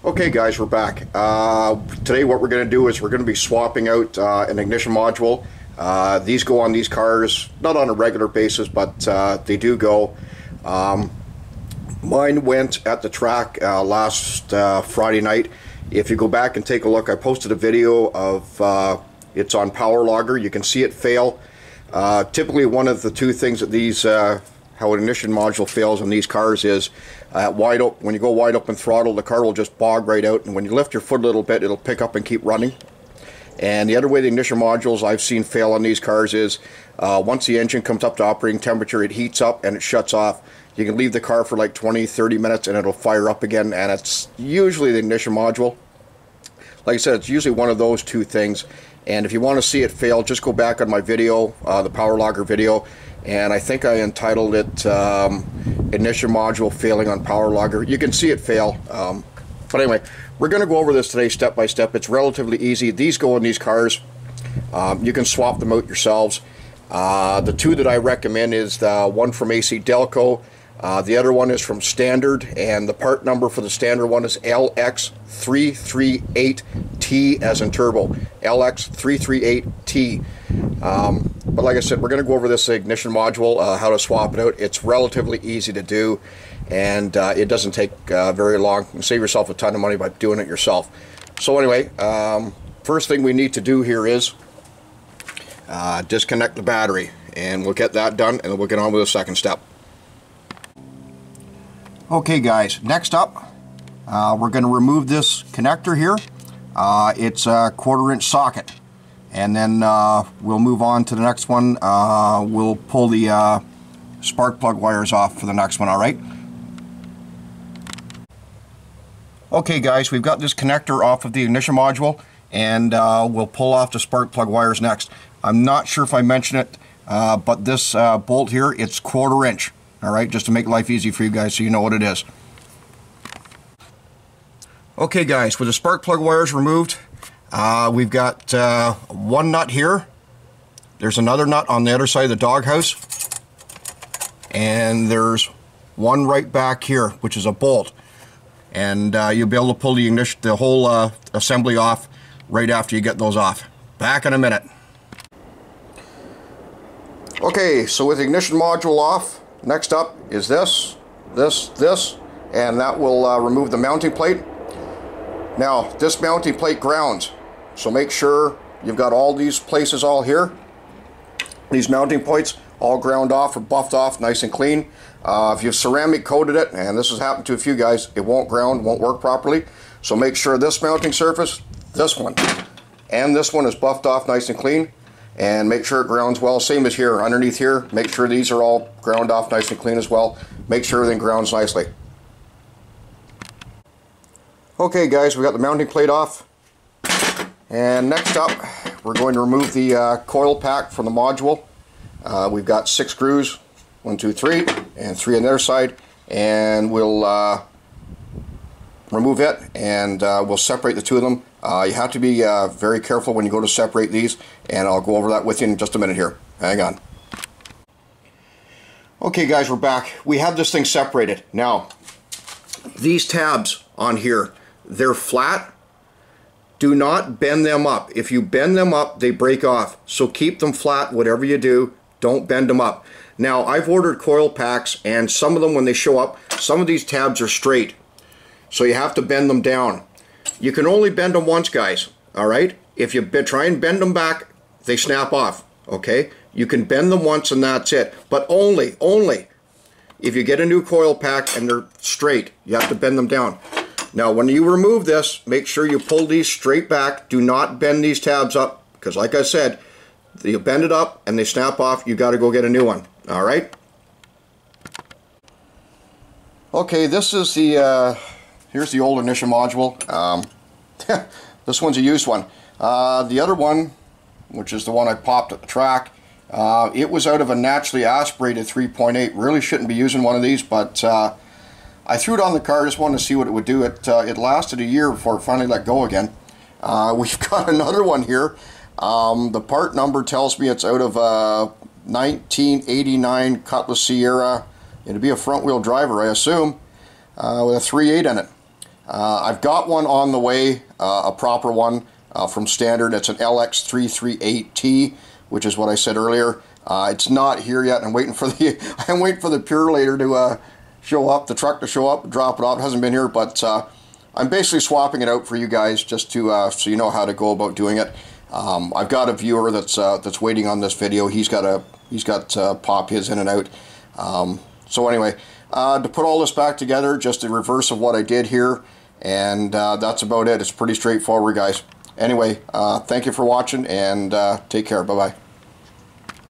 Okay guys, we're back. Today what we're going to do is we're going to be swapping out an ignition module. These go on these cars, not on a regular basis, but they do go. Mine went at the track last Friday night. If you go back and take a look, I posted a video of it's on Power Logger. You can see it fail. Typically one of the two things that these how an ignition module fails on these cars is when you go wide open throttle, the car will just bog right out, and when you lift your foot a little bit, it'll pick up and keep running. And the other way the ignition modules I've seen fail on these cars is once the engine comes up to operating temperature, it heats up and it shuts off. You can leave the car for like 20-30 minutes and it'll fire up again, and it's usually the ignition module. Like I said, it's usually one of those two things. And if you want to see it fail, just go back on my video, the Power Logger video, and I think I entitled it Ignition Module Failing on Power Logger. You can see it fail. But anyway, we're going to go over this today step by step. It's relatively easy. These go in these cars. You can swap them out yourselves. The two that I recommend is the one from AC Delco. The other one is from Standard, and the part number for the Standard one is LX338T as in turbo. LX338T. But like I said, we're going to go over this ignition module, how to swap it out. It's relatively easy to do, and it doesn't take very long. You can save yourself a ton of money by doing it yourself. So anyway, first thing we need to do here is disconnect the battery, and we'll get that done, and then we'll get on with the second step. Okay guys, next up we're going to remove this connector here. It's a 1/4-inch socket, and then we'll move on to the next one. We'll pull the spark plug wires off for the next one, alright? Okay guys, we've got this connector off of the ignition module, and we'll pull off the spark plug wires next. I'm not sure if I mentioned it, but this bolt here, it's 1/4-inch. Alright, just to make life easy for you guys so you know what it is. Okay guys, with the spark plug wires removed, we've got one nut here. There's another nut on the other side of the doghouse. And there's one right back here, which is a bolt. And you'll be able to pull the whole assembly off right after you get those off. Back in a minute. Okay, so with the ignition module off, next up is this, and that will remove the mounting plate. Now, this mounting plate grounds, so make sure you've got all these places all here. These mounting plates all ground off or buffed off nice and clean. If you've ceramic coated it, and this has happened to a few guys, it won't ground, won't work properly. So make sure this mounting surface, this one, and this one is buffed off nice and clean. And make sure it grounds well. Same as here, underneath here, make sure these are all ground off nice and clean as well. Make sure everything grounds nicely. Okay guys, we got the mounting plate off. And next up, we're going to remove the coil pack from the module. We've got 6 screws, 1, 2, 3, and 3 on the other side. And we'll remove it, and we'll separate the two of them. You have to be very careful when you go to separate these, and I'll go over that with you in just a minute here. Hang on. Okay guys, we're back. We have this thing separated. Now, these tabs on here, they're flat. Do not bend them up. If you bend them up, they break off. So keep them flat, whatever you do. Don't bend them up. Now, I've ordered coil packs, and some of them, when they show up, some of these tabs are straight. So you have to bend them down. You can only bend them once, guys, alright? If you try and bend them back, they snap off, okay? You can bend them once and that's it. But only if you get a new coil pack and they're straight, you have to bend them down. Now, when you remove this, make sure you pull these straight back. Do not bend these tabs up, because like I said, you bend it up and they snap off, you got to go get a new one, alright? Okay, this is the... here's the old ignition module. This one's a used one. The other one, which is the one I popped at the track, it was out of a naturally aspirated 3.8. Really shouldn't be using one of these, but I threw it on the car, just wanted to see what it would do. It lasted a year before it finally let go again. We've got another one here. The part number tells me it's out of a 1989 Cutlass Sierra. It'd be a front wheel driver, I assume, with a 3.8 in it. I've got one on the way, a proper one from Standard. It's an LX338T, which is what I said earlier. It's not here yet. I'm waiting for the Purelator to show up, the truck to show up, drop it off. It hasn't been here, but I'm basically swapping it out for you guys just to so you know how to go about doing it. I've got a viewer that's waiting on this video. He's got pop his in and out. So anyway, to put all this back together, just the reverse of what I did here, and that's about it. It's pretty straightforward, guys. Anyway, thank you for watching, and take care. Bye-bye.